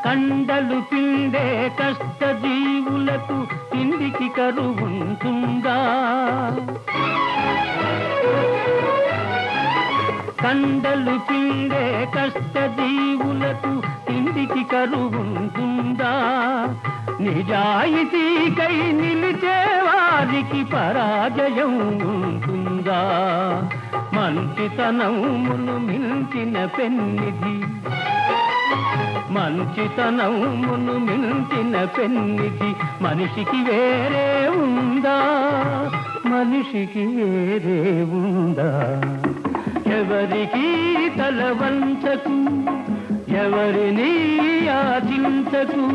కండలు పిండే కష్టజీవులకు తిండికి కరువుంటుందా? కండలు పిండే కష్టజీవులకు తిండికి కరువుంటుందా? నిజాయితీకై నిలిచే వారికి పరాజయం ఉంటుందా? మంచితనమును మించిన పెన్నిధి, మంచితనమును మించిన పెన్నిధి మనిషికి వేరే ఉందా? మనిషికి వేరే ఉందా? ఎవరికి తల వంచకు, ఎవరిని యాచించకు.